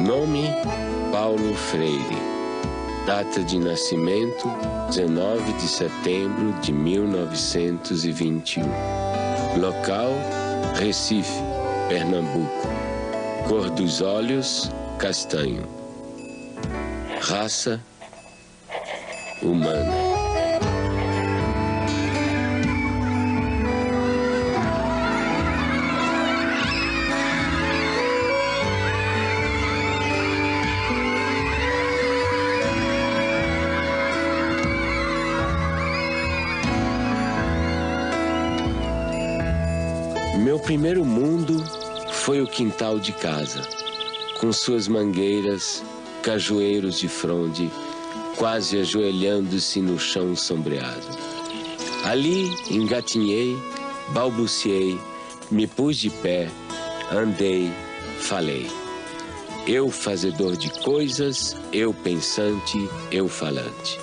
Nome: Paulo Freire. Data de nascimento: 19 de setembro de 1921. Local: Recife, Pernambuco. Cor dos olhos: castanho. Raça: humana. Meu primeiro mundo foi o quintal de casa, com suas mangueiras, cajueiros de fronde, quase ajoelhando-se no chão sombreado. Ali engatinhei, balbuciei, me pus de pé, andei, falei. Eu fazedor de coisas, eu pensante, eu falante.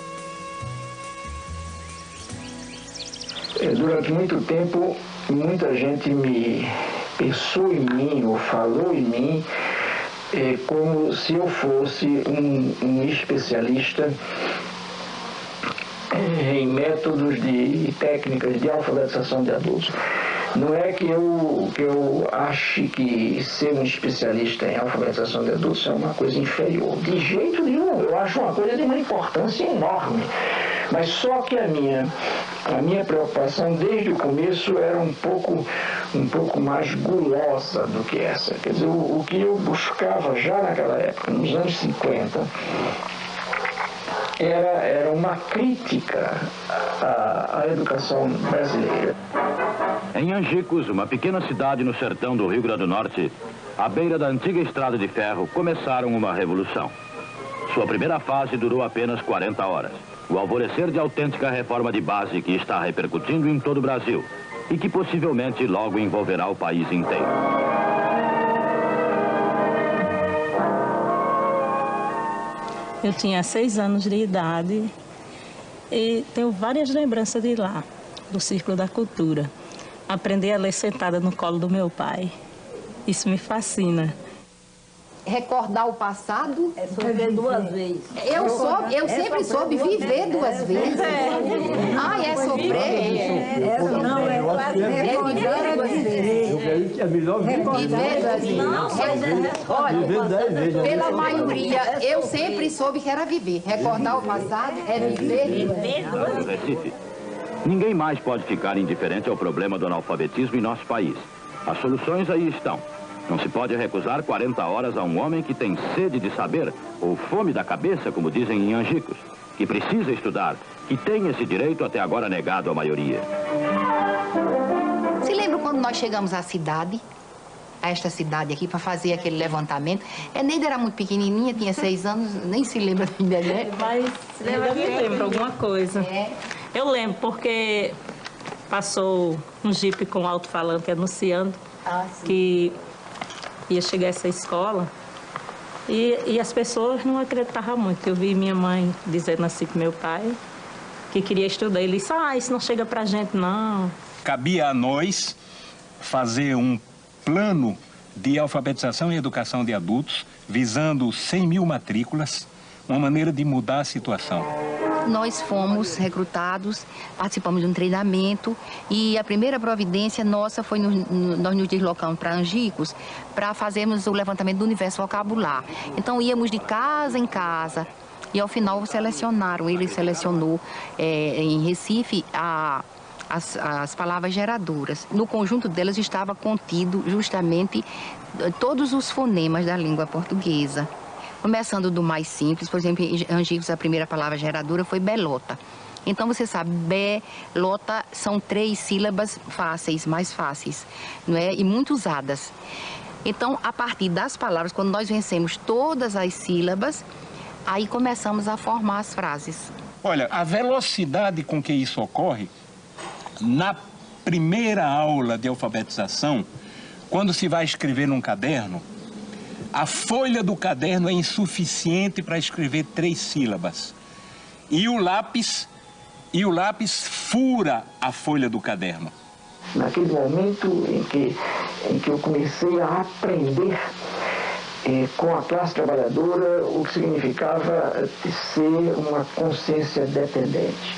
Durante muito tempo, muita gente me pensou em mim ou falou em mim como se eu fosse um especialista em métodos e técnicas de alfabetização de adultos. Não é que eu ache que ser um especialista em alfabetização de adultos é uma coisa inferior. De jeito nenhum, eu acho uma coisa de uma importância enorme. Mas só que a minha preocupação desde o começo era um pouco mais gulosa do que essa. Quer dizer, o que eu buscava já naquela época, nos anos 50, era uma crítica à educação brasileira. Em Angicos, uma pequena cidade no sertão do Rio Grande do Norte, à beira da antiga estrada de ferro, começaram uma revolução. Sua primeira fase durou apenas 40 horas. O alvorecer de autêntica reforma de base que está repercutindo em todo o Brasil e que possivelmente logo envolverá o país inteiro. Eu tinha 6 anos de idade e tenho várias lembranças de lá, do Círculo da Cultura. Aprendi a ler sentada no colo do meu pai. Isso me fascina. Recordar o passado é viver 2 vezes. Eu sempre soube viver 2 vezes. É sofrer. Não, é viver 2 vezes. É melhor viver 2 vezes. Olha, pela maioria, eu sempre soube que era viver. Recordar o passado é viver 2 vezes. Recife. Ninguém mais pode ficar indiferente ao problema do analfabetismo em nosso país. As soluções aí estão. Não se pode recusar 40 horas a um homem que tem sede de saber, ou fome da cabeça, como dizem em Angicos, que precisa estudar, que tem esse direito até agora negado à maioria. Se lembra quando nós chegamos à cidade, a esta cidade aqui, para fazer aquele levantamento? Neida era muito pequenininha, tinha 6 anos, nem se lembra ainda, né? Mas eu me lembro alguma coisa. Eu lembro porque passou um jipe com alto-falante anunciando que ia chegar essa escola e as pessoas não acreditavam muito. Eu vi minha mãe dizendo assim com meu pai que queria estudar. Ele disse, isso não chega pra gente, não. Cabia a nós fazer um plano de alfabetização e educação de adultos visando 100 mil matrículas, uma maneira de mudar a situação. Nós fomos recrutados, participamos de um treinamento e a primeira providência nossa foi nós nos deslocamos para Angicos para fazermos o levantamento do universo vocabular. Então íamos de casa em casa e ao final selecionaram, ele selecionou em Recife as palavras geradoras. No conjunto delas estava contido justamente todos os fonemas da língua portuguesa. Começando do mais simples, por exemplo, em Angicos a primeira palavra geradora foi belota. Então você sabe, belota são 3 sílabas fáceis, mais fáceis, não é? E muito usadas. Então, a partir das palavras, quando nós vencemos todas as sílabas, aí começamos a formar as frases. Olha, a velocidade com que isso ocorre, na primeira aula de alfabetização, quando se vai escrever num caderno, a folha do caderno é insuficiente para escrever 3 sílabas. E o lápis fura a folha do caderno. Naquele momento em que eu comecei a aprender com a classe trabalhadora, o que significava ser uma consciência dependente,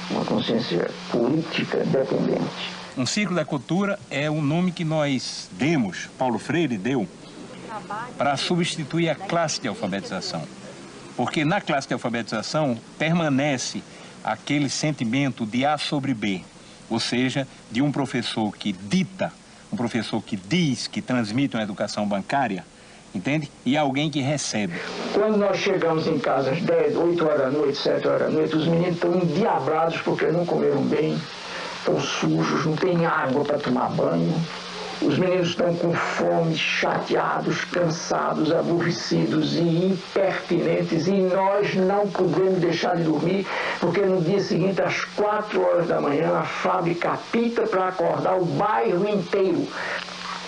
uma consciência política dependente. Um ciclo da cultura é o nome que nós demos, Paulo Freire deu, para substituir a classe de alfabetização. Porque na classe de alfabetização permanece aquele sentimento de A sobre B, ou seja, de um professor que dita, um professor que diz, que transmite uma educação bancária, entende? E alguém que recebe. Quando nós chegamos em casa às 10, 8 horas da noite, 7 horas da noite, os meninos estão endiabrados porque não comeram bem, estão sujos, não tem água para tomar banho. Os meninos estão com fome, chateados, cansados, aborrecidos e impertinentes, e nós não podemos deixar de dormir, porque no dia seguinte, às 4 horas da manhã, a fábrica apita para acordar o bairro inteiro.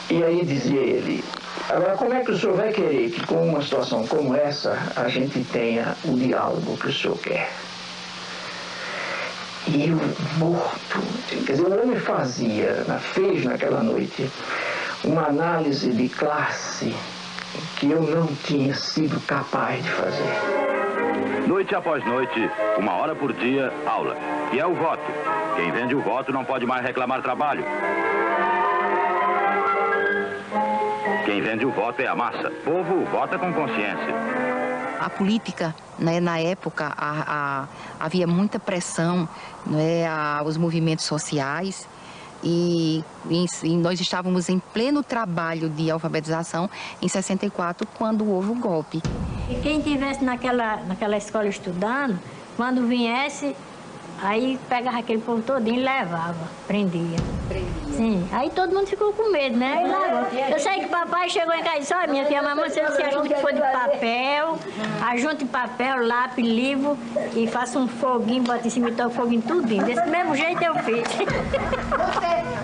E aí dizia ele: agora, como é que o senhor vai querer que com uma situação como essa a gente tenha o diálogo que o senhor quer? E eu morto, quer dizer, o homem fez naquela noite uma análise de classe que eu não tinha sido capaz de fazer. Noite após noite, 1 hora por dia, aula. E é o voto. Quem vende o voto não pode mais reclamar trabalho. Quem vende o voto é a massa. O povo vota com consciência. A política, né, na época, havia muita pressão, né, aos movimentos sociais e nós estávamos em pleno trabalho de alfabetização em 64, quando houve o golpe. E quem estivesse naquela escola estudando, quando viesse, aí pegava aquele povo todinho e levava, prendia. Sim, aí todo mundo ficou com medo, né? Aí levou. Eu sei que o papai chegou em casa e disse: olha, minha filha, mamãe, você disse que ajunte que for de papel, ajunte papel, lápis, livro e faça um foguinho, bota em cima e toca o foguinho tudinho. Desse mesmo jeito eu fiz.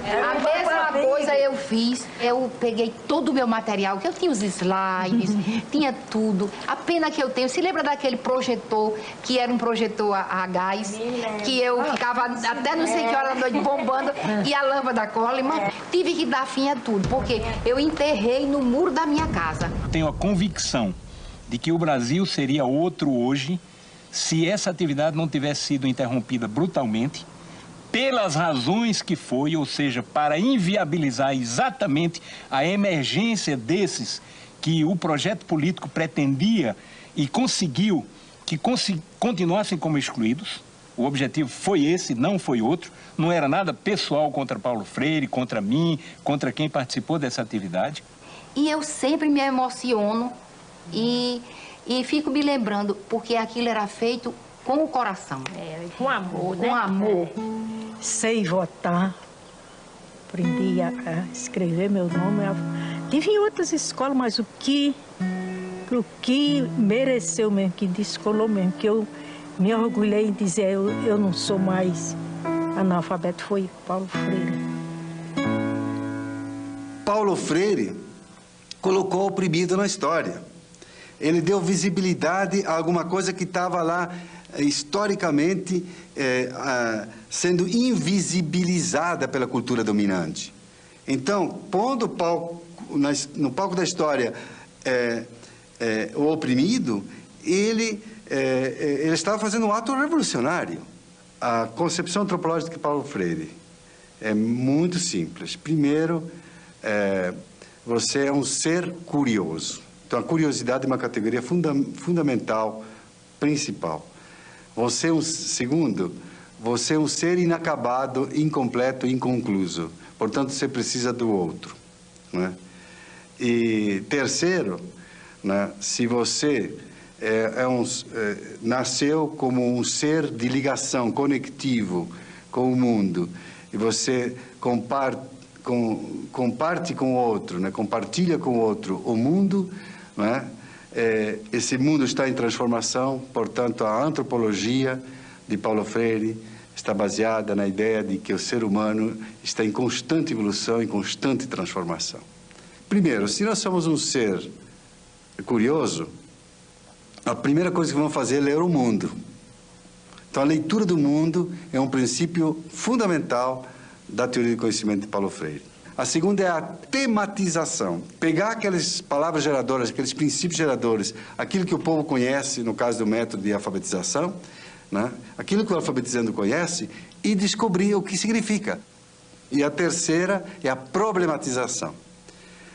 A mesma coisa eu fiz. Eu peguei todo o meu material, que eu tinha os slides, tinha tudo. A pena que eu tenho, se lembra daquele projetor, que era um projetor a gás, que eu ficava até não sei que hora da noite bombando, e a lâmpada Coleman, tive que dar fim a tudo, porque eu enterrei no muro da minha casa. Tenho a convicção de que o Brasil seria outro hoje se essa atividade não tivesse sido interrompida brutalmente, pelas razões que foi, ou seja, para inviabilizar exatamente a emergência desses que o projeto político pretendia e conseguiu que continuassem como excluídos. O objetivo foi esse, não foi outro. Não era nada pessoal contra Paulo Freire, contra mim, contra quem participou dessa atividade. E eu sempre me emociono e fico me lembrando, porque aquilo era feito com o coração. Com amor, né? Com amor. Sei votar, aprendi a escrever meu nome. Tive em outras escolas, mas o que mereceu mesmo, que descolou mesmo, que eu me orgulhei em dizer eu não sou mais analfabeto, foi Paulo Freire. Paulo Freire colocou o oprimido na história. Ele deu visibilidade a alguma coisa que estava lá historicamente sendo invisibilizada pela cultura dominante. Então, pondo no palco da história o oprimido, ele estava fazendo um ato revolucionário. A concepção antropológica de Paulo Freire é muito simples. Primeiro, você é um ser curioso. Então, a curiosidade é uma categoria fundamental, principal. Segundo, você é um ser inacabado, incompleto, inconcluso. Portanto, você precisa do outro, né? E terceiro, né, se você nasceu como um ser de ligação, conectivo com o mundo, e você comparte com o outro, né, compartilha com o outro o mundo, né, esse mundo está em transformação. Portanto, a antropologia de Paulo Freire está baseada na ideia de que o ser humano está em constante evolução, em constante transformação. Primeiro, se nós somos um ser curioso, a primeira coisa que vamos fazer é ler o mundo. Então, a leitura do mundo é um princípio fundamental da teoria do conhecimento de Paulo Freire. A segunda é a tematização. Pegar aquelas palavras geradoras, aqueles princípios geradores, aquilo que o povo conhece, no caso do método de alfabetização, né? Aquilo que o alfabetizando conhece, e descobrir o que significa. E a terceira é a problematização.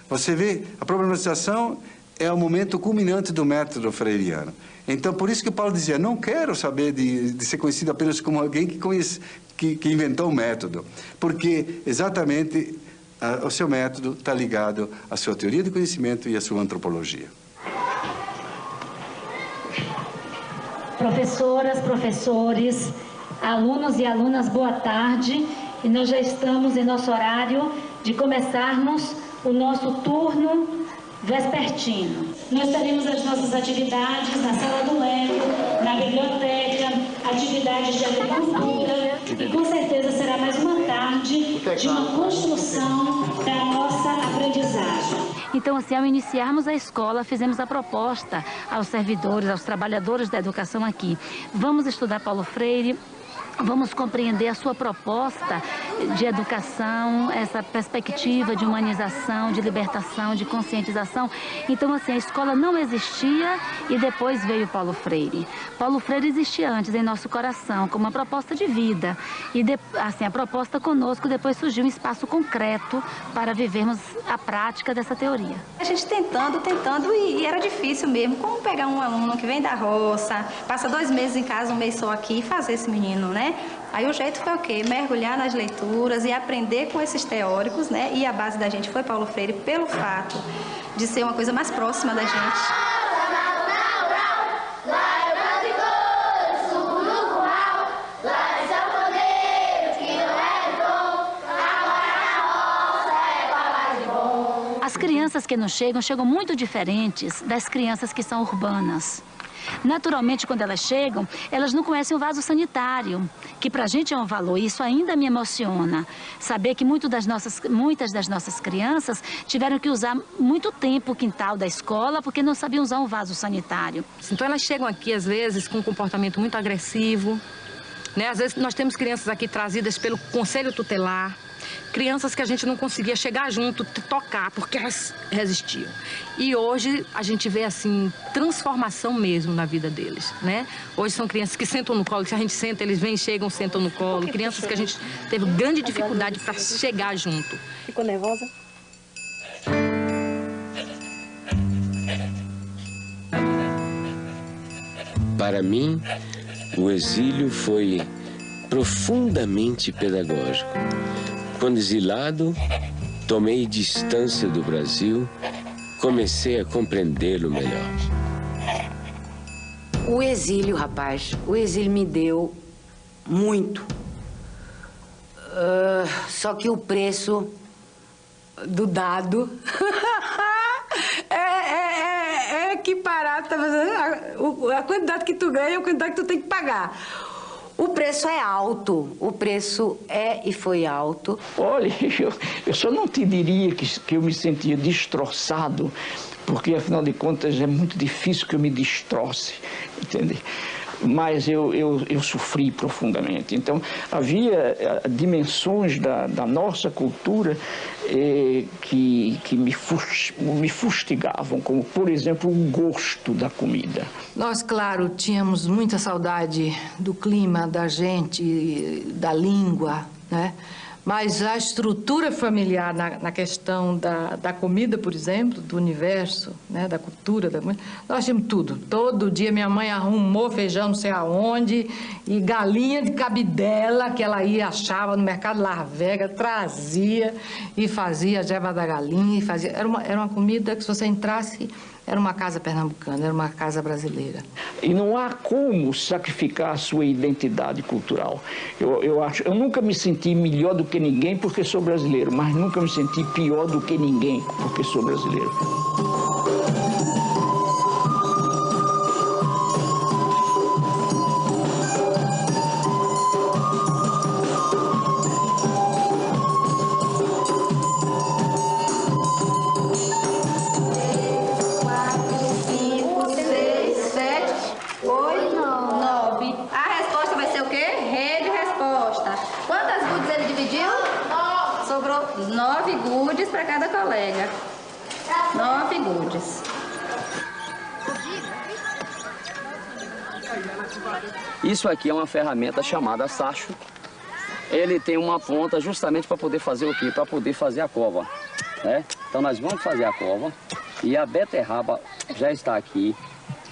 Você vê, a problematização é o momento culminante do método freiriano. Então, por isso que Paulo dizia, não quero saber de ser conhecido apenas como alguém que inventou o método, porque exatamente o seu método está ligado à sua teoria de conhecimento e à sua antropologia. Professoras, professores, alunos e alunas, boa tarde. E nós já estamos em nosso horário de começarmos o nosso turno vespertino. Nós teremos as nossas atividades na sala do Eco, na biblioteca, atividades de agricultura, e com certeza será mais uma tarde de uma construção da nossa aprendizagem. Então, assim, ao iniciarmos a escola, fizemos a proposta aos servidores, aos trabalhadores da educação aqui. Vamos estudar Paulo Freire, vamos compreender a sua proposta de educação, essa perspectiva de humanização, de libertação, de conscientização. Então, assim, a escola não existia e depois veio Paulo Freire. Paulo Freire existia antes em nosso coração, como uma proposta de vida. E, assim, a proposta conosco depois surgiu um espaço concreto para vivermos a prática dessa teoria. A gente tentando, e era difícil mesmo. Como pegar um aluno que vem da roça, passa 2 meses em casa, 1 mês só aqui, e fazer esse menino, né? Aí o jeito foi o quê? Mergulhar nas leituras e aprender com esses teóricos, né? E a base da gente foi Paulo Freire pelo fato de ser uma coisa mais próxima da gente. As crianças que nos chegam muito diferentes das crianças que são urbanas. Naturalmente, quando elas chegam, elas não conhecem o vaso sanitário, que pra gente é um valor. Isso ainda me emociona. Saber que muitas das nossas crianças tiveram que usar muito tempo o quintal da escola porque não sabiam usar um vaso sanitário. Então elas chegam aqui, às vezes, com um comportamento muito agressivo, né? Às vezes nós temos crianças aqui trazidas pelo Conselho Tutelar, crianças que a gente não conseguia chegar junto, tocar, porque elas resistiam. E hoje a gente vê, assim, transformação mesmo na vida deles, né? Hoje são crianças que sentam no colo, que se a gente senta, eles vêm, chegam, sentam no colo. Crianças que a gente teve grande dificuldade para chegar junto. Ficou nervosa? Para mim, o exílio foi profundamente pedagógico. Quando exilado, tomei distância do Brasil, comecei a compreendê-lo melhor. O exílio, rapaz, o exílio me deu muito. Só que o preço do dado é equiparado, a quantidade que tu ganha é a quantidade que tu tem que pagar. O preço é alto, o preço é e foi alto. Olha, eu só não te diria que eu me sentia destroçado, porque afinal de contas é muito difícil que eu me destroce, entende? Mas eu sofri profundamente. Então, havia dimensões da nossa cultura que me fustigavam, como, por exemplo, o gosto da comida. Nós, claro, tínhamos muita saudade do clima, da gente, da língua, né? Mas a estrutura familiar na questão da comida, por exemplo, do universo, né, da cultura, nós tínhamos tudo. Todo dia minha mãe arrumou feijão não sei aonde e galinha de cabidela que ela achava no mercado Las Vegas, trazia e fazia a jeba da galinha. Era uma comida que se você entrasse, era uma casa pernambucana, era uma casa brasileira. E não há como sacrificar a sua identidade cultural. Eu nunca me senti melhor do que ninguém porque sou brasileiro, mas nunca me senti pior do que ninguém porque sou brasileiro. sobrou 9 goodies para cada colega. 9 goodies. Isso aqui é uma ferramenta chamada sacho. Ele tem uma ponta justamente para poder fazer o quê? Para poder fazer a cova, né? Então nós vamos fazer a cova e a beterraba já está aqui.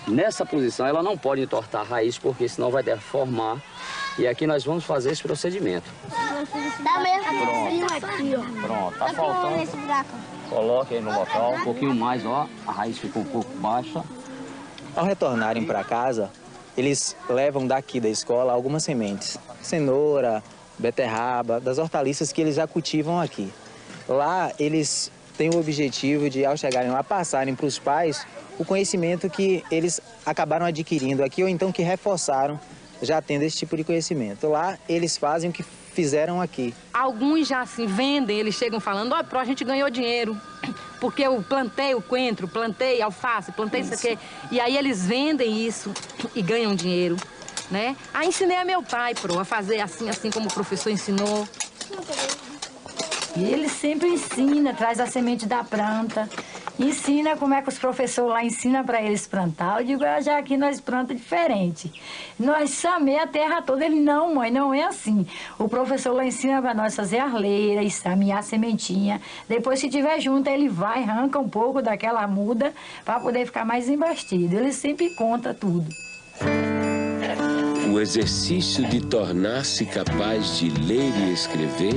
Nessa posição ela não pode entortar a raiz porque senão vai deformar. E aqui nós vamos fazer esse procedimento. Dá mesmo aqui, ó. Pronto, tá faltando. Coloque aí no local, um pouquinho mais, ó. A raiz ficou um pouco baixa. Ao retornarem para casa, eles levam daqui da escola algumas sementes. Cenoura, beterraba, das hortaliças que eles já cultivam aqui. Lá eles têm o objetivo de, ao chegarem lá, passarem para os pais o conhecimento que eles acabaram adquirindo aqui ou então que reforçaram já tendo esse tipo de conhecimento. Lá eles fazem o que fizeram aqui. Alguns já assim vendem, eles chegam falando, ó, a gente ganhou dinheiro, porque eu plantei o coentro, plantei alface, plantei isso aqui. E aí eles vendem isso e ganham dinheiro, né? Aí ensinei a meu pai, a fazer assim como o professor ensinou. E ele sempre ensina, traz a semente da planta, ensina como é que os professores lá ensinam para eles plantar. Eu digo, já aqui nós plantamos diferente. Nós samei a terra toda. Ele, não, mãe, não é assim. O professor lá ensina para nós fazer arleira e samear a sementinha. Depois, se tiver junto, ele vai, arranca um pouco daquela muda para poder ficar mais embastido. Ele sempre conta tudo. O exercício de tornar-se capaz de ler e escrever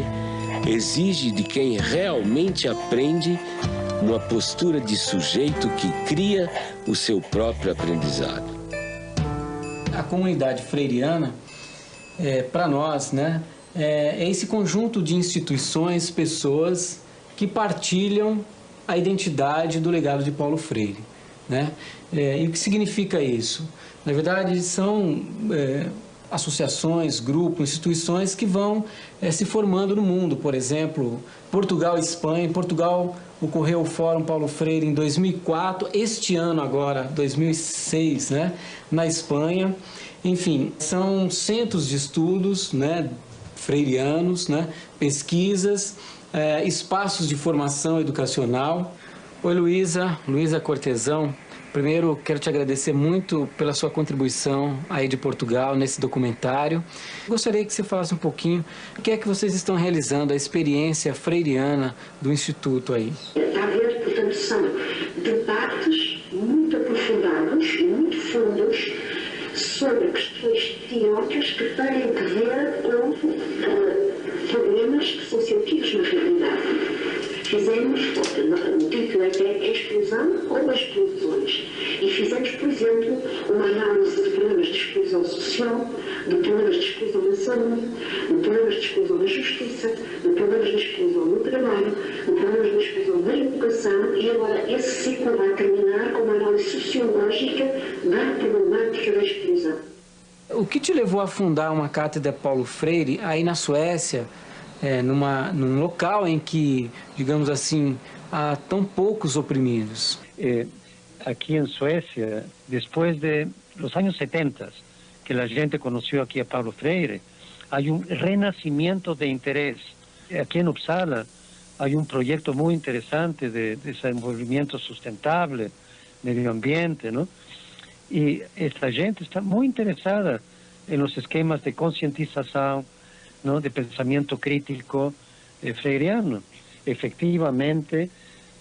exige de quem realmente aprende uma postura de sujeito que cria o seu próprio aprendizado. A comunidade freiriana, para nós, né, é esse conjunto de instituições, pessoas que partilham a identidade do legado de Paulo Freire, né? E o que significa isso? Na verdade, são associações, grupos, instituições que vão se formando no mundo. Por exemplo, Portugal e Espanha. Em Portugal ocorreu o Fórum Paulo Freire em 2004, este ano agora, 2006, né, na Espanha. Enfim, são centros de estudos, né, freirianos, né, pesquisas, espaços de formação educacional. Oi, Luísa Cortesão. Primeiro, quero te agradecer muito pela sua contribuição aí de Portugal nesse documentário. Gostaria que você falasse um pouquinho o que é que vocês estão realizando, a experiência freiriana do Instituto aí. Está a ver, portanto, são debates muito aprofundados, muito fundos, sobre questões teóricas que têm que ver com problemas que são sentidos na realidade. Fizemos, o título é exclusão ou exclusões, e fizemos, por exemplo, uma análise de problemas de exclusão social, de problemas de exclusão na saúde, de problemas de exclusão na justiça, de problemas de exclusão no trabalho, de problemas de exclusão na educação, e agora esse ciclo vai terminar com uma análise sociológica da problemática da exclusão. O que te levou a fundar uma cátedra Paulo Freire aí na Suécia, num local em que, digamos assim, há tão poucos oprimidos? Aqui em Suécia, depois dos anos 70, que a gente conheceu aqui a Paulo Freire, há renascimento de interesse. Aqui em Uppsala, há projeto muito interessante de desenvolvimento sustentável, meio ambiente, não? E essa gente está muito interessada nos esquemas de conscientização, ¿no?, de pensamento crítico freiriano. Efectivamente,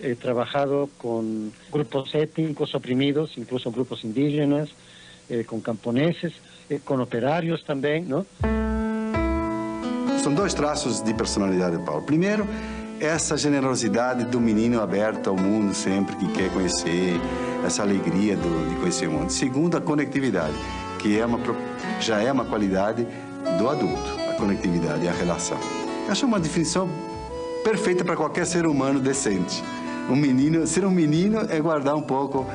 he trabajado con grupos étnicos oprimidos, incluso grupos indígenas, con camponeses, con operários também, ¿no? São dois traços de personalidade de Paulo. Primeiro, essa generosidade do menino aberto ao mundo sempre que quer conhecer, essa alegria de conhecer o mundo. Segundo, a conectividade, que já é uma qualidade do adulto. Conectividade e a relação. Acho uma definição perfeita para qualquer ser humano decente. Ser um menino é guardar um pouco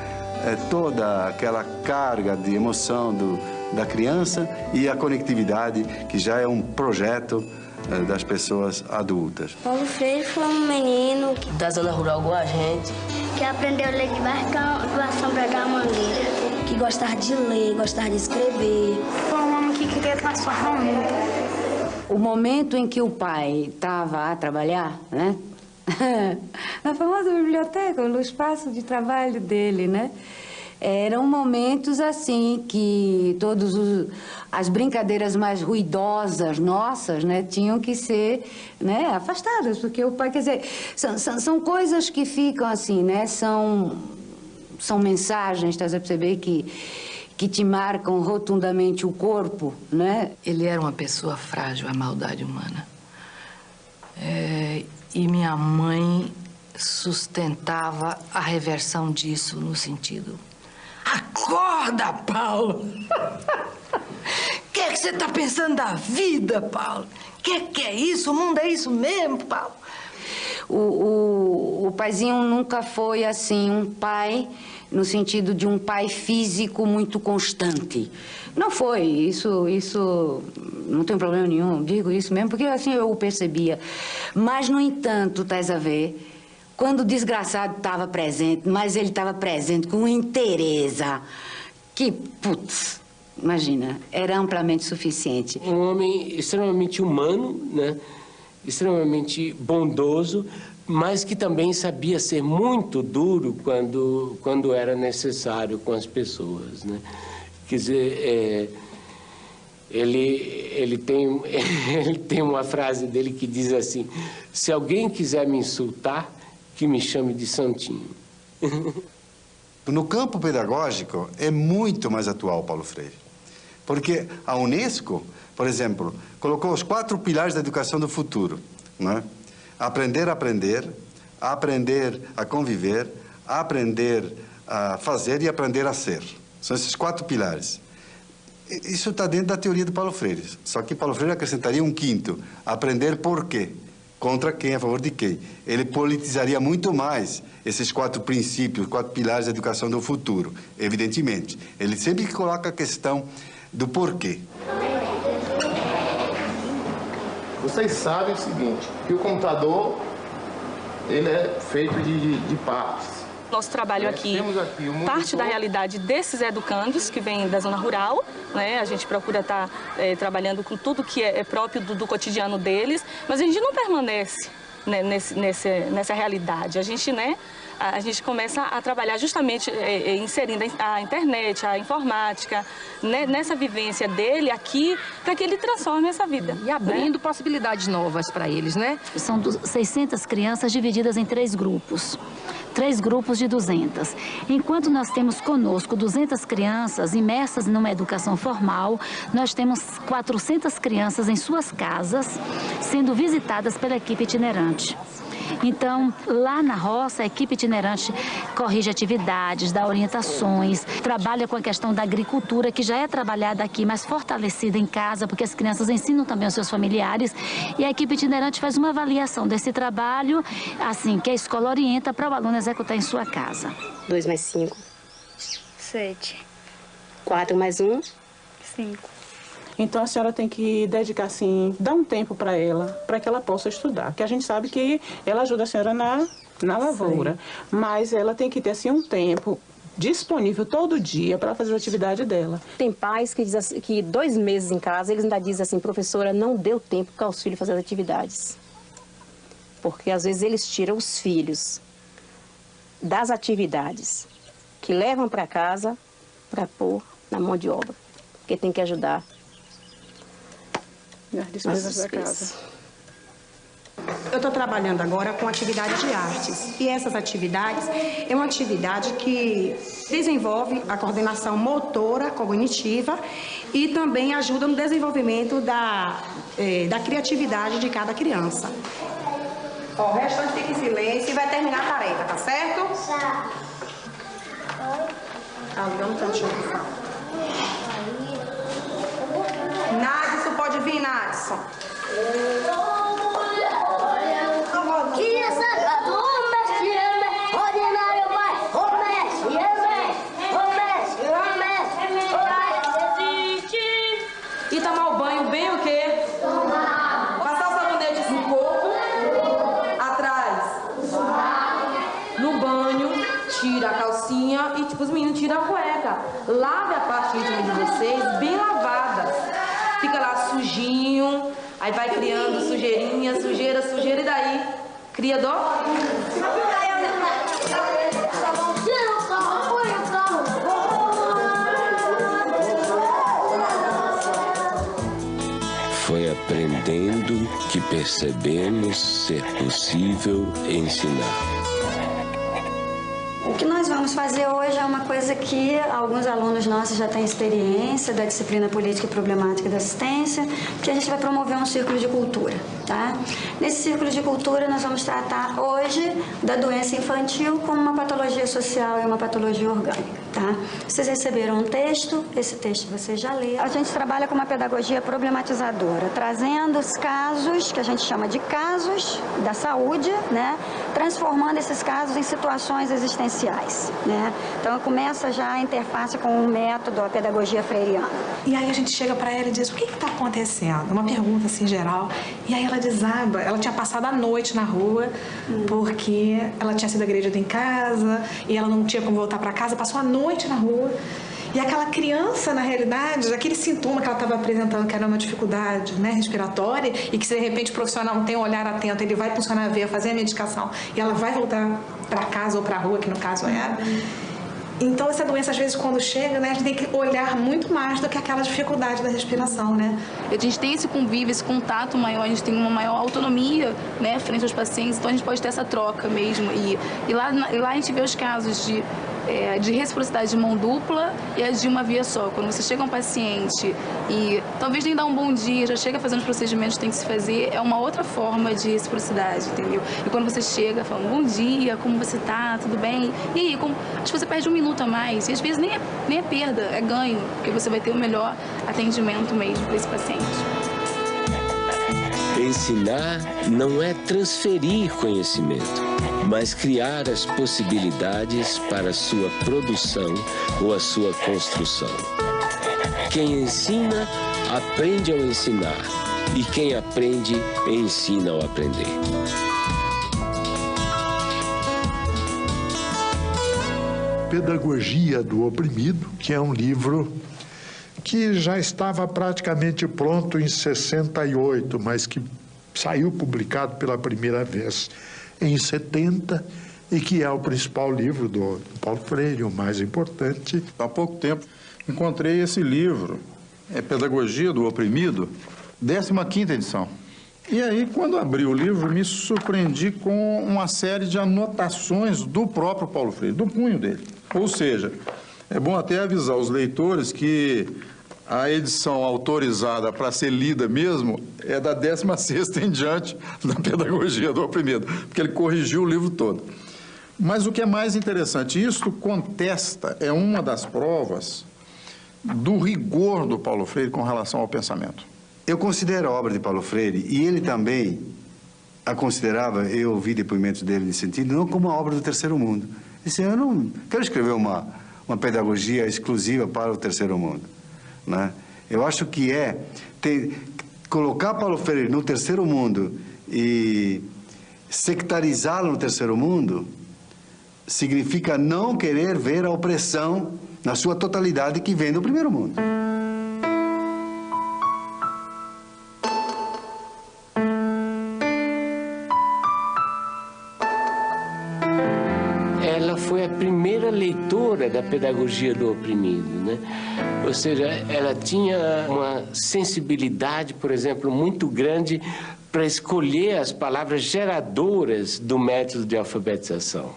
toda aquela carga de emoção da criança e a conectividade, que já é um projeto das pessoas adultas. Paulo Freire foi um menino da zona rural igual a gente, que aprendeu a ler debaixo da sombra da mangueira, que gostava de ler, gostava de escrever. Foi um homem que queria transformar o mundo. O momento em que o pai estava a trabalhar, né? Na famosa biblioteca, no espaço de trabalho dele, né? Eram momentos assim que as brincadeiras mais ruidosas nossas, né, tinham que ser, né, afastadas, porque o pai, quer dizer, são coisas que ficam assim, né, são mensagens, estás a perceber, que te marcam rotundamente o corpo, né? Ele era uma pessoa frágil à maldade humana. E minha mãe sustentava a reversão disso no sentido: acorda, Paulo! O que é que você está pensando da vida, Paulo? O que é isso? O mundo é isso mesmo, Paulo? O paizinho nunca foi, assim, um pai no sentido de um pai físico muito constante. Não foi, isso não tem problema nenhum, digo isso mesmo, porque assim eu o percebia. Mas, no entanto, estás a ver, quando o desgraçado estava presente, mas ele estava presente com interesa, que, putz, imagina, era amplamente suficiente. Um homem extremamente humano, né? Extremamente bondoso, mas que também sabia ser muito duro quando era necessário com as pessoas, né? Quer dizer, ele tem uma frase dele que diz assim: se alguém quiser me insultar, que me chame de santinho. No campo pedagógico é muito mais atual Paulo Freire, porque a Unesco, por exemplo, colocou os 4 pilares da educação do futuro, né? Aprender a aprender, aprender a conviver, aprender a fazer e aprender a ser. São esses 4 pilares. Isso está dentro da teoria do Paulo Freire. Só que Paulo Freire acrescentaria um 5º, aprender por quê. Contra quem, a favor de quem. Ele politizaria muito mais esses 4 princípios, 4 pilares da educação do futuro, evidentemente. Ele sempre coloca a questão do porquê. Vocês sabem o seguinte, que o computador, ele é feito de partes. Nosso trabalho aqui parte da realidade desses educandos que vêm da zona rural, né? A gente procura estar trabalhando com tudo que é próprio do cotidiano deles, mas a gente não permanece, né, nessa realidade. A gente começa a trabalhar justamente inserindo a internet, a informática, né, nessa vivência dele aqui, para que ele transforme essa vida. E abrindo possibilidades novas para eles, né? São 600 crianças divididas em 3 grupos. 3 grupos de 200. Enquanto nós temos conosco 200 crianças imersas numa educação formal, nós temos 400 crianças em suas casas, sendo visitadas pela equipe itinerante. Então, lá na roça, a equipe itinerante corrige atividades, dá orientações, trabalha com a questão da agricultura, que já é trabalhada aqui, mas fortalecida em casa, porque as crianças ensinam também aos seus familiares, e a equipe itinerante faz uma avaliação desse trabalho, assim, que a escola orienta para o aluno executar em sua casa. 2 mais 5. 7. 4 mais 1. 5. Então a senhora tem que dedicar, assim, dar um tempo para ela, para que ela possa estudar. Porque a gente sabe que ela ajuda a senhora na lavoura, sim, mas ela tem que ter, assim, um tempo disponível todo dia para fazer a atividade dela. Tem pais que dizem assim, que 2 meses em casa, eles ainda dizem assim: professora, não deu tempo para os filhos fazer as atividades. Porque às vezes eles tiram os filhos das atividades que levam para casa para pôr na mão de obra, porque tem que ajudar as despesas da casa. Eu estou trabalhando agora com atividade de artes. E essas atividades é uma atividade que desenvolve a coordenação motora, cognitiva e também ajuda no desenvolvimento da criatividade de cada criança. Ó, o restante fica em silêncio e vai terminar a tarefa, tá certo? Tá. Ali, eu não tenho deixa eu falar. Nadson, pode vir, Nadson. E tomar o banho bem o quê? Passar o sabonete no corpo, atrás, no banho, tira a calcinha e tipo os meninos tiram a cueca. Lave a parte íntima de vocês bem lavada. Fica lá sujinho. Aí vai criando sujeirinha, sujeira, sujeira, e daí cria dó. Foi aprendendo que percebemos ser possível ensinar. O que nós vamos fazer hoje é uma coisa que alguns alunos nossos já têm experiência da disciplina Política e Problemática da Assistência, que a gente vai promover um círculo de cultura, tá? Nesse círculo de cultura nós vamos tratar hoje da doença infantil como uma patologia social e uma patologia orgânica, tá? Vocês receberam um texto, esse texto vocês já leram. A gente trabalha com uma pedagogia problematizadora, trazendo os casos, que a gente chama de casos da saúde, né? Transformando esses casos em situações existenciais, né? Então começa já a interface com o método, a pedagogia freiriana. E aí a gente chega para ela e diz, o que está acontecendo? Uma pergunta assim geral. E aí ela desaba, ela tinha passado a noite na rua, porque ela tinha sido agredida em casa, e ela não tinha como voltar para casa, passou a noite na rua. E aquela criança, na realidade, aquele sintoma que ela estava apresentando, que era uma dificuldade, né, respiratória, e que se de repente o profissional não tem um olhar atento, ele vai funcionar a veia, fazer a medicação, e ela vai voltar para casa ou para a rua, que no caso era. Então, essa doença, às vezes, quando chega, né, a gente tem que olhar muito mais do que aquela dificuldade da respiração, né? A gente tem esse convívio, esse contato maior, a gente tem uma maior autonomia, né, frente aos pacientes, então a gente pode ter essa troca mesmo. E lá a gente vê os casos de reciprocidade de mão dupla e a de uma via só. Quando você chega a um paciente e talvez nem dá um bom dia, já chega fazendo os procedimentos que tem que se fazer, é uma outra forma de reciprocidade, entendeu? E quando você chega falando, bom dia, como você tá, tudo bem? E aí, acho que você perde um minuto a mais, e às vezes nem é perda, é ganho, porque você vai ter o melhor atendimento mesmo para esse paciente. Ensinar não é transferir conhecimento, mas criar as possibilidades para a sua produção ou a sua construção. Quem ensina, aprende ao ensinar, e quem aprende, ensina ao aprender. Pedagogia do Oprimido, que é um livro que já estava praticamente pronto em 68, mas que saiu publicado pela primeira vez em 70 e que é o principal livro do Paulo Freire, o mais importante. Há pouco tempo encontrei esse livro, Pedagogia do Oprimido, 15ª edição. E aí, quando abri o livro, me surpreendi com uma série de anotações do próprio Paulo Freire, do punho dele. Ou seja, é bom até avisar os leitores que a edição autorizada para ser lida mesmo é da 16ª em diante da Pedagogia do Oprimido, porque ele corrigiu o livro todo. Mas o que é mais interessante, isso contesta, é uma das provas do rigor do Paulo Freire com relação ao pensamento. Eu considero a obra de Paulo Freire, e ele também a considerava, eu ouvi depoimentos dele nesse sentido, não como uma obra do terceiro mundo. Ele disse, eu não quero escrever uma pedagogia exclusiva para o terceiro mundo, né? Eu acho que colocar Paulo Freire no terceiro mundo e sectarizá-lo no terceiro mundo significa não querer ver a opressão na sua totalidade que vem do primeiro mundo. Ela foi a primeira leitora da Pedagogia do Oprimido, né? Ou seja, ela tinha uma sensibilidade, por exemplo, muito grande para escolher as palavras geradoras do método de alfabetização.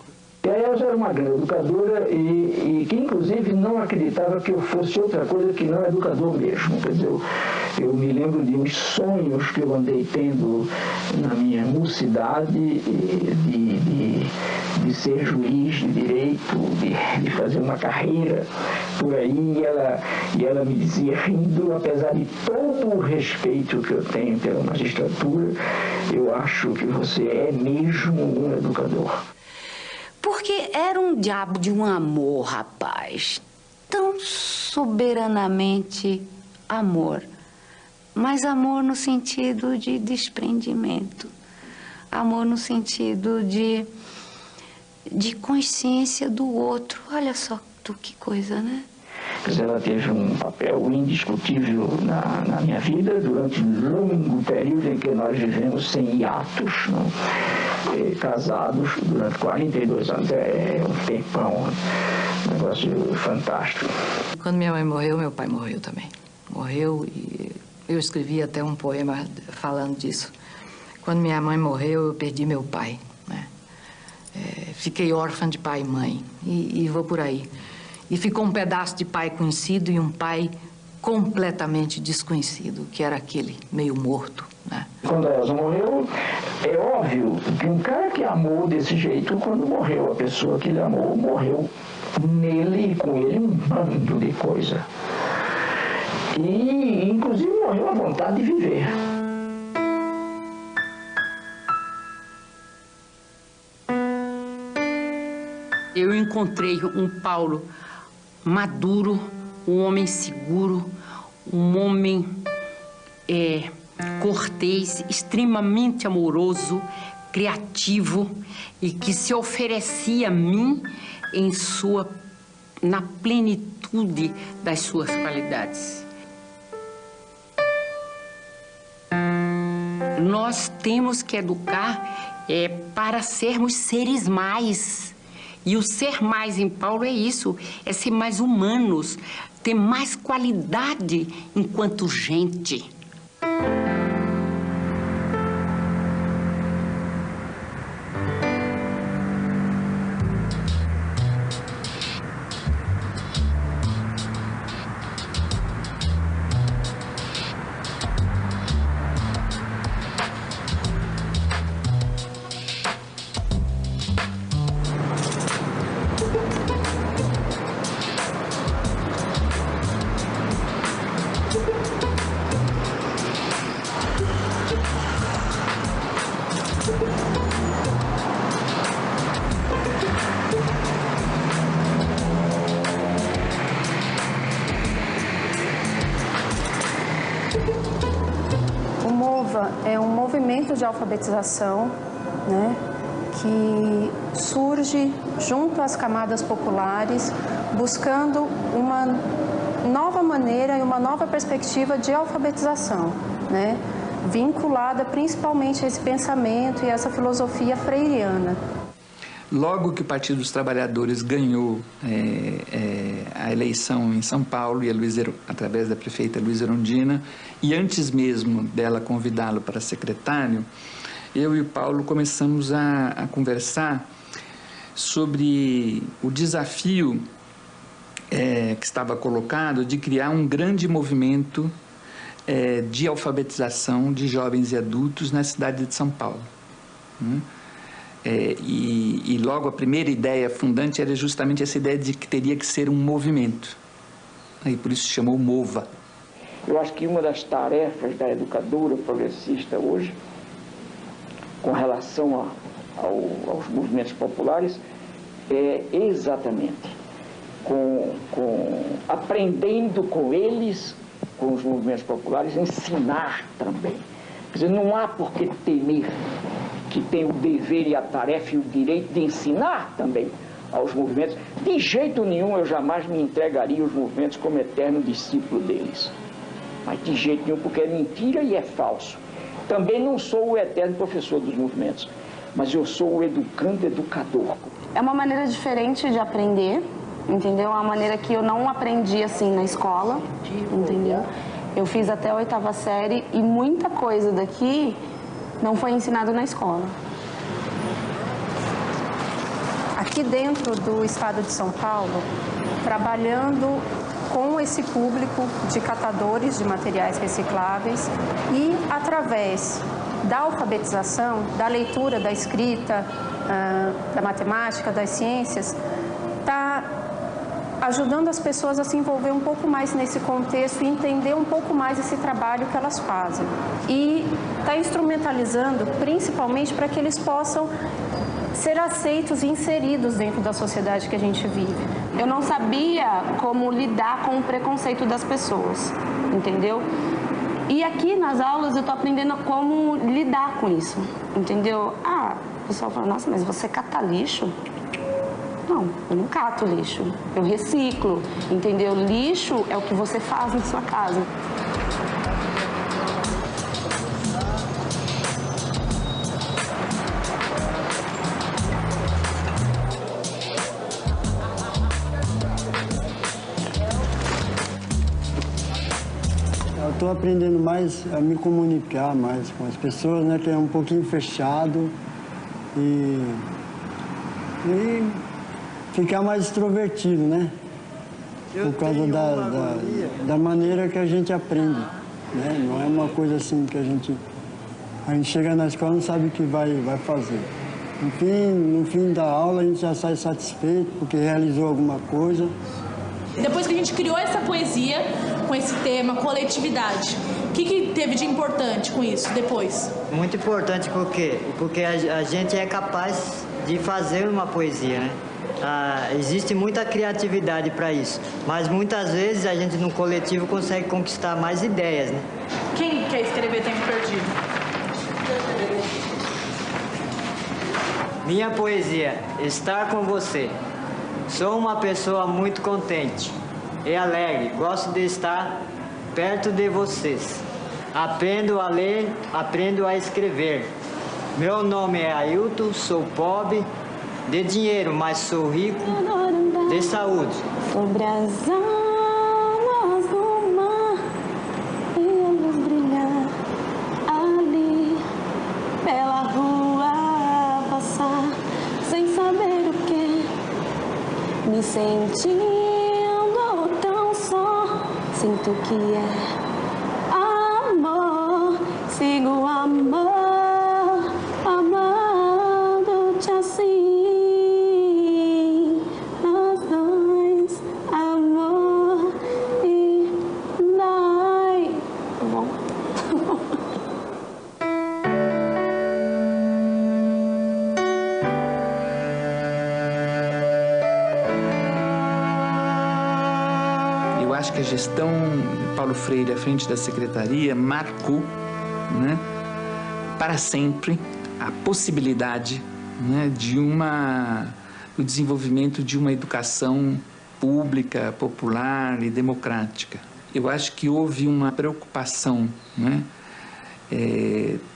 Ela já era uma grande educadora e que, inclusive, não acreditava que eu fosse outra coisa que não educador mesmo. Quer dizer, eu me lembro de uns sonhos que eu andei tendo na minha mocidade de ser juiz de direito, de fazer uma carreira por aí, e ela me dizia, rindo, apesar de todo o respeito que eu tenho pela magistratura, eu acho que você é mesmo um educador. Porque era um diabo de um amor, rapaz, tão soberanamente amor, mas amor no sentido de desprendimento, amor no sentido de consciência do outro. Olha só que coisa, né? Ela teve um papel indiscutível na minha vida durante um longo período em que nós vivemos sem hiatos, casados durante 42 anos. É um tempão, um negócio fantástico. Quando minha mãe morreu, meu pai morreu também. Morreu e eu escrevi até um poema falando disso. Quando minha mãe morreu, eu perdi meu pai, né? Fiquei órfã de pai e mãe e vou por aí. E ficou um pedaço de pai conhecido e um pai completamente desconhecido, que era aquele meio morto, né? Quando a Elza morreu, é óbvio que um cara que amou desse jeito, quando morreu, a pessoa que ele amou, morreu nele e com ele um bando de coisa. E, inclusive, morreu a vontade de viver. Eu encontrei um Paulo maduro, um homem seguro, um homem cortês, extremamente amoroso, criativo e que se oferecia a mim na plenitude das suas qualidades. Nós temos que educar para sermos seres mais. E o ser mais em Paulo é isso, é ser mais humanos, ter mais qualidade enquanto gente. O MOVA é um movimento de alfabetização, né, que surge junto às camadas populares, buscando uma nova maneira e uma nova perspectiva de alfabetização, né, vinculada principalmente a esse pensamento e essa filosofia freiriana. Logo que o Partido dos Trabalhadores ganhou a eleição em São Paulo, e através da prefeita Luísa Erundina, e antes mesmo dela convidá-lo para secretário, eu e o Paulo começamos a conversar sobre o desafio que estava colocado de criar um grande movimento de alfabetização de jovens e adultos na cidade de São Paulo. E logo a primeira ideia fundante era justamente essa ideia de que teria que ser um movimento. E por isso se chamou MOVA. Eu acho que uma das tarefas da educadora progressista hoje, com relação aos movimentos populares, é exatamente aprendendo com eles, com os movimentos populares, ensinar também. Quer dizer, não há por que temer, que tem o dever e a tarefa e o direito de ensinar também aos movimentos. De jeito nenhum eu jamais me entregaria aos movimentos como eterno discípulo deles. Mas de jeito nenhum, porque é mentira e é falso. Também não sou o eterno professor dos movimentos, mas eu sou o educador. É uma maneira diferente de aprender, entendeu? É uma maneira que eu não aprendi assim na escola, entendeu? Eu fiz até a 8ª série e muita coisa daqui não foi ensinado na escola. Aqui dentro do estado de São Paulo, trabalhando com esse público de catadores de materiais recicláveis e através da alfabetização, da leitura, da escrita, da matemática, das ciências, está ajudando as pessoas a se envolver um pouco mais nesse contexto e entender um pouco mais esse trabalho que elas fazem. E está instrumentalizando principalmente para que eles possam ser aceitos e inseridos dentro da sociedade que a gente vive. Eu não sabia como lidar com o preconceito das pessoas, entendeu? E aqui nas aulas eu tô aprendendo como lidar com isso, entendeu? O pessoal fala, nossa, mas você cata lixo? Não, eu não cato lixo, eu reciclo, entendeu? Lixo é o que você faz na sua casa. Eu estou aprendendo mais a me comunicar mais com as pessoas, né? Que é um pouquinho fechado e ficar mais extrovertido, né? Por causa da maneira que a gente aprende, né? Não é uma coisa assim que a gente chega na escola e não sabe o que vai fazer. No fim da aula a gente já sai satisfeito porque realizou alguma coisa. Depois que a gente criou essa poesia com esse tema, coletividade, o que teve de importante com isso depois? Muito importante porque a gente é capaz de fazer uma poesia, né? Existe muita criatividade para isso, mas muitas vezes a gente no coletivo consegue conquistar mais ideias, né? Quem quer escrever Tempo Perdido? Minha poesia, estar com você. Sou uma pessoa muito contente e alegre. Gosto de estar perto de vocês. Aprendo a ler, aprendo a escrever. Meu nome é Ailton, sou pobre de dinheiro, mas sou rico de saúde. Sobre as águas do mar e a luz brilhar ali pela rua passar sem saber o que. Me sentindo tão só, sinto que é amor, sigo amor, amando-te assim, nós dois, amor e nós. Tá bom? Acho que a gestão Paulo Freire à frente da secretaria marcou, né, para sempre a possibilidade, né, do desenvolvimento de uma educação pública, popular e democrática. Eu acho que houve uma preocupação, né,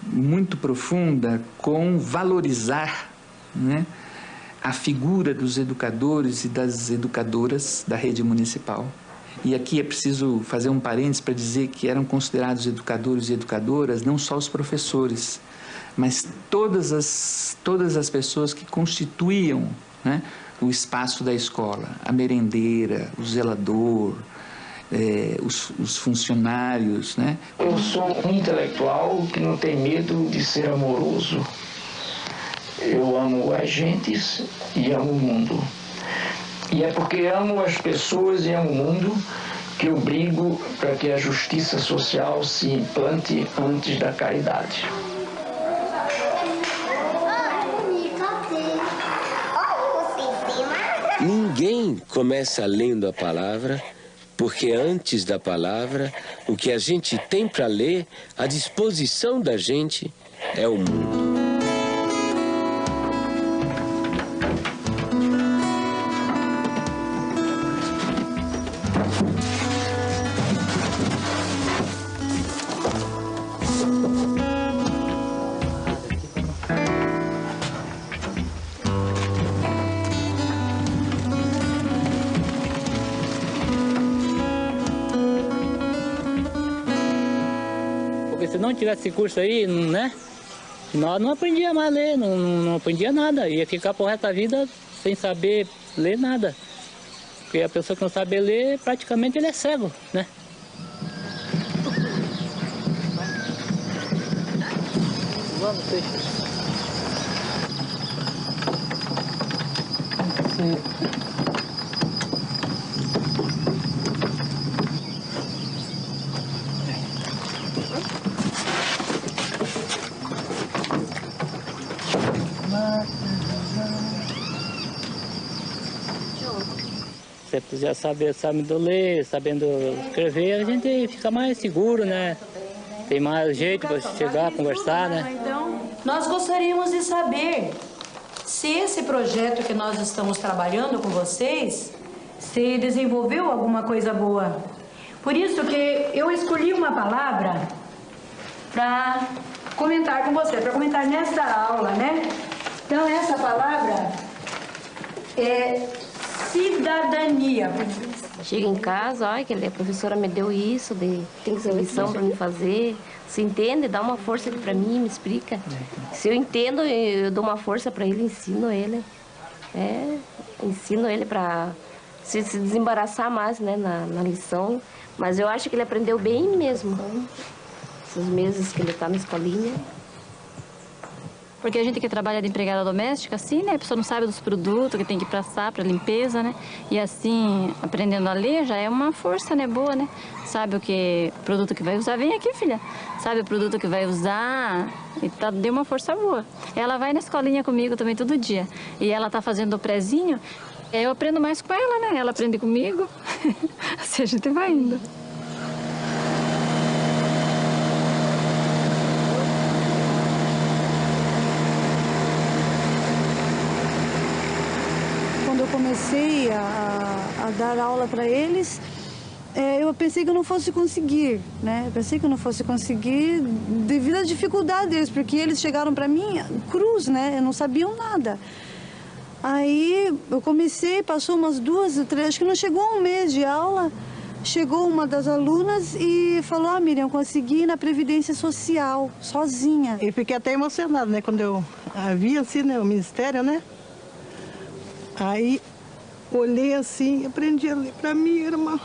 muito profunda com valorizar, né, a figura dos educadores e das educadoras da rede municipal. E aqui é preciso fazer um parênteses para dizer que eram considerados educadores e educadoras não só os professores, mas todas as pessoas que constituíam, né, o espaço da escola, a merendeira, o zelador, os funcionários, né? Eu sou um intelectual que não tem medo de ser amoroso. Eu amo as gentes e amo o mundo. E é porque amo as pessoas e amo o mundo que eu brigo para que a justiça social se implante antes da caridade. Ninguém começa lendo a palavra, porque antes da palavra, o que a gente tem para ler, à disposição da gente, é o mundo. Se não tivesse esse curso aí, né, nós não aprendíamos mais a ler, não aprendia nada, ia ficar por resto da vida sem saber ler nada. Porque a pessoa que não sabe ler, praticamente ele é cego, né? Vamos, peixe. Se já sabendo ler, sabendo escrever, a gente fica mais seguro, né? Tem mais jeito para chegar, conversar, né? Então, nós gostaríamos de saber se esse projeto que nós estamos trabalhando com vocês, se desenvolveu alguma coisa boa. Por isso que eu escolhi uma palavra para comentar com você, para comentar nesta aula, né? Então, essa palavra é cidadania. Chega em casa, olha, que a professora me deu isso, tem essa lição para me fazer. Se entende, dá uma força para mim, me explica. Se eu entendo, eu dou uma força para ele, ensino ele. Ensino ele para se desembaraçar mais, né, na lição. Mas eu acho que ele aprendeu bem mesmo. Esses meses que ele está na escolinha. Porque a gente que trabalha de empregada doméstica, assim, né? A pessoa não sabe dos produtos que tem que passar para limpeza, né? E assim, aprendendo a ler já é uma força, né? Boa, né? Sabe o produto que vai usar. Vem aqui, filha. Sabe o produto que vai usar e deu uma força boa. Ela vai na escolinha comigo também todo dia. E ela tá fazendo o prézinho. Eu aprendo mais com ela, né? Ela aprende comigo. Assim a gente vai indo. Quando eu comecei a dar aula para eles, eu pensei que eu não fosse conseguir, né? Eu pensei que eu não fosse conseguir devido à dificuldade deles, porque eles chegaram para mim cruz, né? Eu não sabiam nada. Aí eu comecei, passou umas 2 ou 3, acho que não chegou a um mês de aula, chegou uma das alunas e falou: Miriam, eu consegui ir na Previdência Social, sozinha. Eu fiquei até emocionada, né? Quando eu vi assim, né, o Ministério, né? Aí, olhei assim, aprendi a ler. Para mim era uma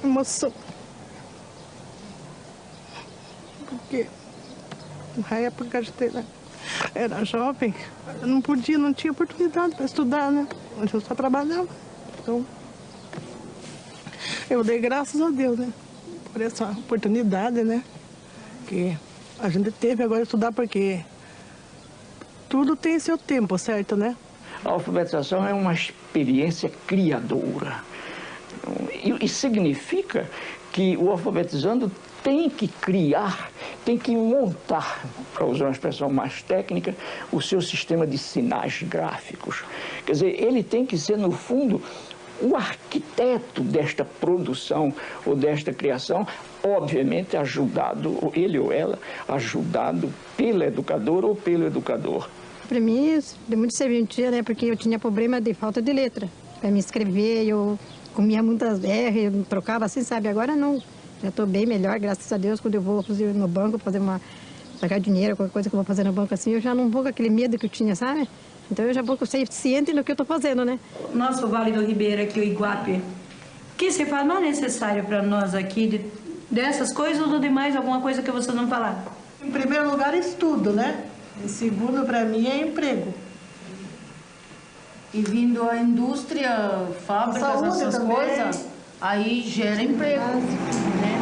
emoção. Porque na época eu era jovem, eu não tinha oportunidade para estudar, né? Eu só trabalhava. Então, eu dei graças a Deus, né? Por essa oportunidade, né? Que a gente teve agora estudar, porque tudo tem seu tempo, certo, né? A alfabetização é uma experiência criadora. E significa que o alfabetizando tem que criar, tem que montar, para usar uma expressão mais técnica, o seu sistema de sinais gráficos. Quer dizer, ele tem que ser, no fundo, o arquiteto desta produção ou desta criação, obviamente ajudado, ele ou ela, ajudado pela educadora ou pelo educador. Para mim, deu muito serventia, né? Porque eu tinha problema de falta de letra. Para me escrever, eu comia muitas R, eu trocava assim, sabe? Agora não. Já estou bem melhor, graças a Deus. Quando eu vou fazer no banco, sacar dinheiro, qualquer coisa que eu vou fazer no banco assim, eu já não vou com aquele medo que eu tinha, sabe? Então eu já vou ciente do que eu estou fazendo, né? Nosso Vale do Ribeira aqui, o Iguape, o que você fala não é necessário para nós aqui, dessas coisas ou de mais alguma coisa que você não falar? Em primeiro lugar, estudo, né? Em segundo, para mim, é emprego. E vindo a indústria, fábricas, saúde essas também. coisas, aí gera emprego. Né?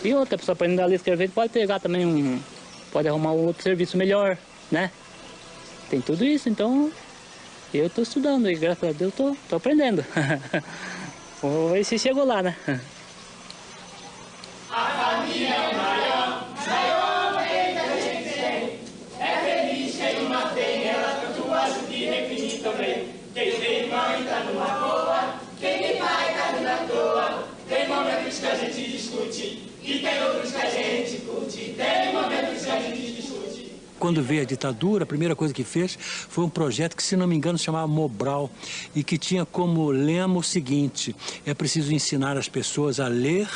E outra pessoa aprendendo a ler e escrever pode pegar também pode arrumar um outro serviço melhor, né? Tem tudo isso, então eu estou estudando e graças a Deus estou aprendendo. Vamos ver se chegou lá, né? A família é o maior feita a gente tem. É feliz quem uma tem, ela tanto ajuda e refinir também. Quem tem mãe tá numa boa, quem tem pai tá numa toa. Tem momentos que a gente discute e tem outros que a gente curte. Tem momentos que a gente discute. Quando veio a ditadura, a primeira coisa que fez foi um projeto que, se não me engano, se chamava Mobral e que tinha como lema o seguinte: é preciso ensinar as pessoas a ler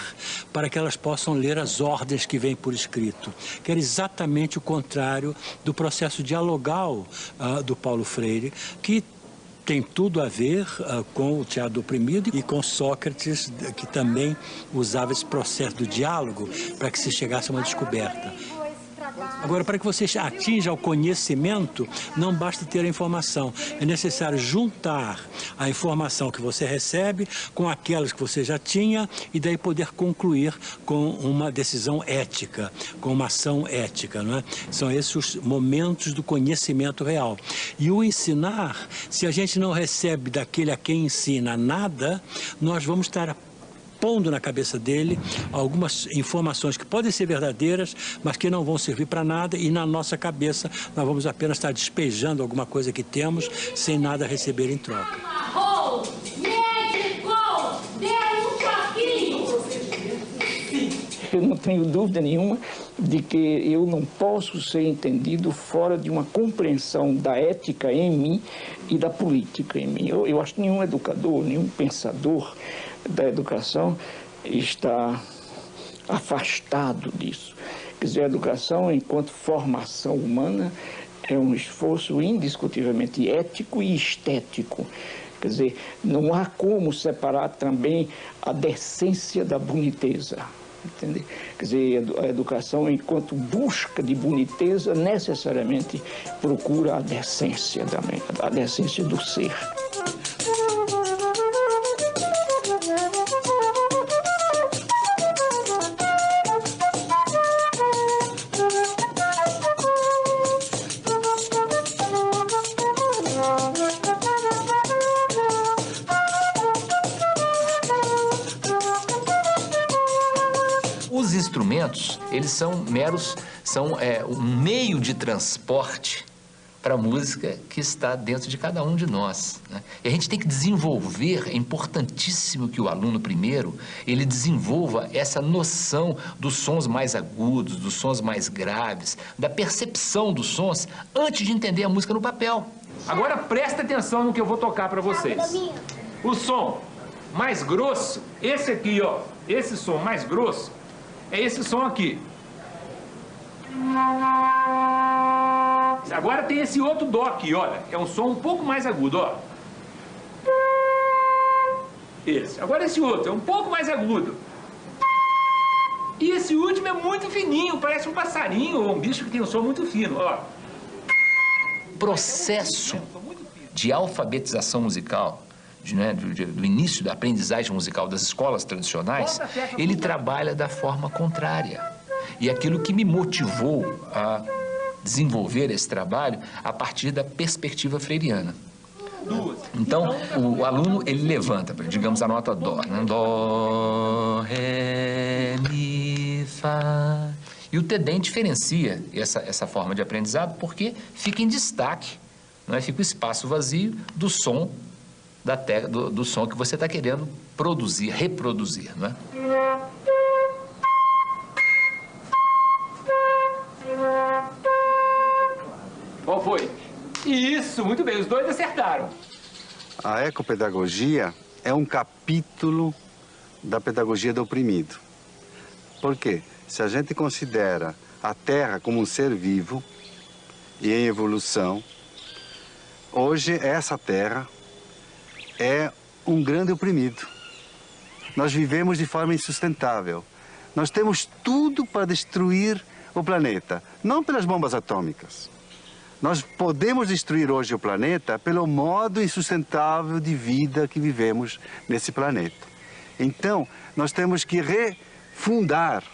para que elas possam ler as ordens que vêm por escrito, que era exatamente o contrário do processo dialogal do Paulo Freire, que tem tudo a ver com o teatro do oprimido e com Sócrates, que também usava esse processo do diálogo para que se chegasse a uma descoberta. Agora, para que você atinja o conhecimento, não basta ter a informação. É necessário juntar a informação que você recebe com aquelas que você já tinha e daí poder concluir com uma decisão ética, com uma ação ética, não é? São esses os momentos do conhecimento real. E o ensinar, se a gente não recebe daquele a quem ensina nada, nós vamos estar pondo na cabeça dele algumas informações que podem ser verdadeiras, mas que não vão servir para nada, e na nossa cabeça nós vamos apenas estar despejando alguma coisa que temos sem nada receber em troca. Eu não tenho dúvida nenhuma de que eu não posso ser entendido fora de uma compreensão da ética em mim e da política em mim. Eu acho que nenhum educador, nenhum pensador da educação está afastado disso. Quer dizer, a educação, enquanto formação humana, é um esforço indiscutivelmente ético e estético. Quer dizer, não há como separar também a decência da boniteza. Entende? Quer dizer, a educação, enquanto busca de boniteza, necessariamente procura a decência também, a decência do ser. Os instrumentos, eles são um meio de transporte para a música que está dentro de cada um de nós, né? E a gente tem que desenvolver, é importantíssimo que o aluno primeiro, ele desenvolva essa noção dos sons mais agudos, dos sons mais graves, da percepção dos sons, antes de entender a música no papel. Agora presta atenção no que eu vou tocar para vocês. O som mais grosso, esse aqui, ó, esse som mais grosso, é esse som aqui. Agora tem esse outro dó aqui, olha. É um som um pouco mais agudo, ó. Esse. Agora esse outro é um pouco mais agudo. E esse último é muito fininho, parece um passarinho ou um bicho que tem um som muito fino, ó. Processo de alfabetização musical, do início da aprendizagem musical das escolas tradicionais, ele trabalha da forma contrária. E aquilo que me motivou a desenvolver esse trabalho a partir da perspectiva freiriana. Então, o aluno, ele levanta, digamos, a nota dó, né? Dó, ré, mi, fá. E o TEDEM diferencia essa forma de aprendizado porque fica em destaque, não é? Fica o espaço vazio do som, do som que você está querendo produzir, reproduzir, não é? Qual foi? Isso, muito bem, os dois acertaram. A ecopedagogia é um capítulo da pedagogia do oprimido. Por quê? Se a gente considera a Terra como um ser vivo e em evolução, hoje essa Terra é um grande oprimido. Nós vivemos de forma insustentável. Nós temos tudo para destruir o planeta, não pelas bombas atômicas. Nós podemos destruir hoje o planeta pelo modo insustentável de vida que vivemos nesse planeta. Então, nós temos que refundar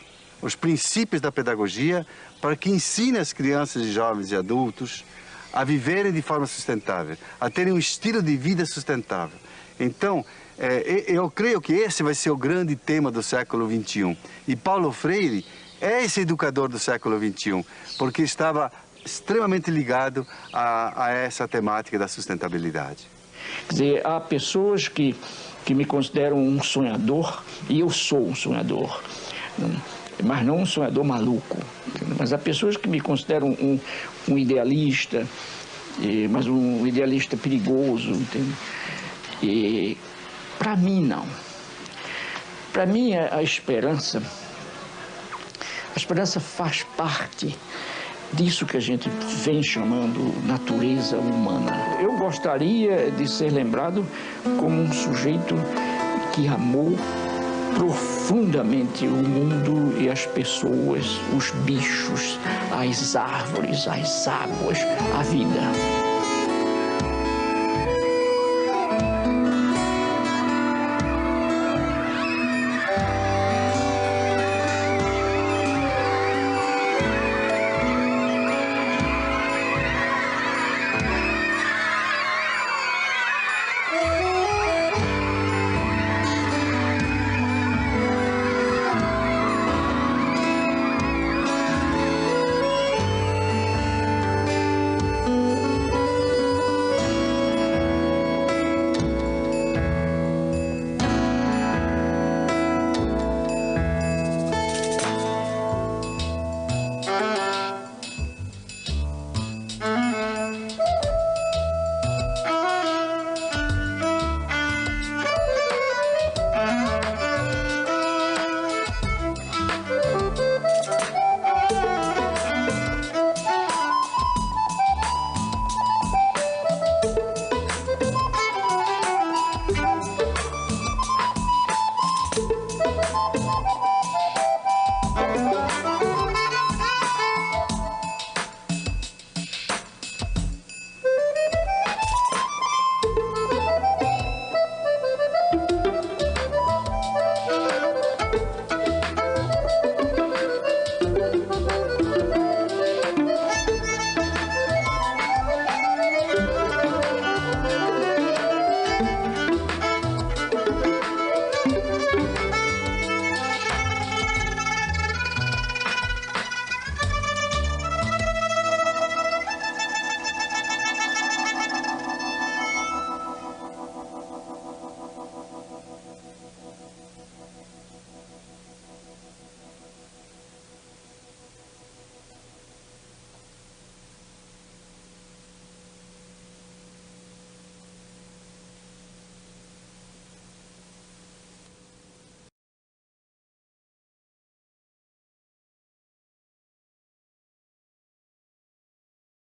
os princípios da pedagogia para que ensine as crianças, jovens e adultos a viverem de forma sustentável, a terem um estilo de vida sustentável. Então, eu creio que esse vai ser o grande tema do século XXI. E Paulo Freire é esse educador do século XXI, porque estava extremamente ligado a essa temática da sustentabilidade. Quer dizer, há pessoas que me consideram um sonhador, e eu sou um sonhador, mas não um sonhador maluco. Mas há pessoas que me consideram um idealista, mas um idealista perigoso, entende? E para mim, não. Para mim, a esperança faz parte disso que a gente vem chamando natureza humana. Eu gostaria de ser lembrado como um sujeito que amou profundamente o mundo e as pessoas, os bichos, as árvores, as águas, a vida.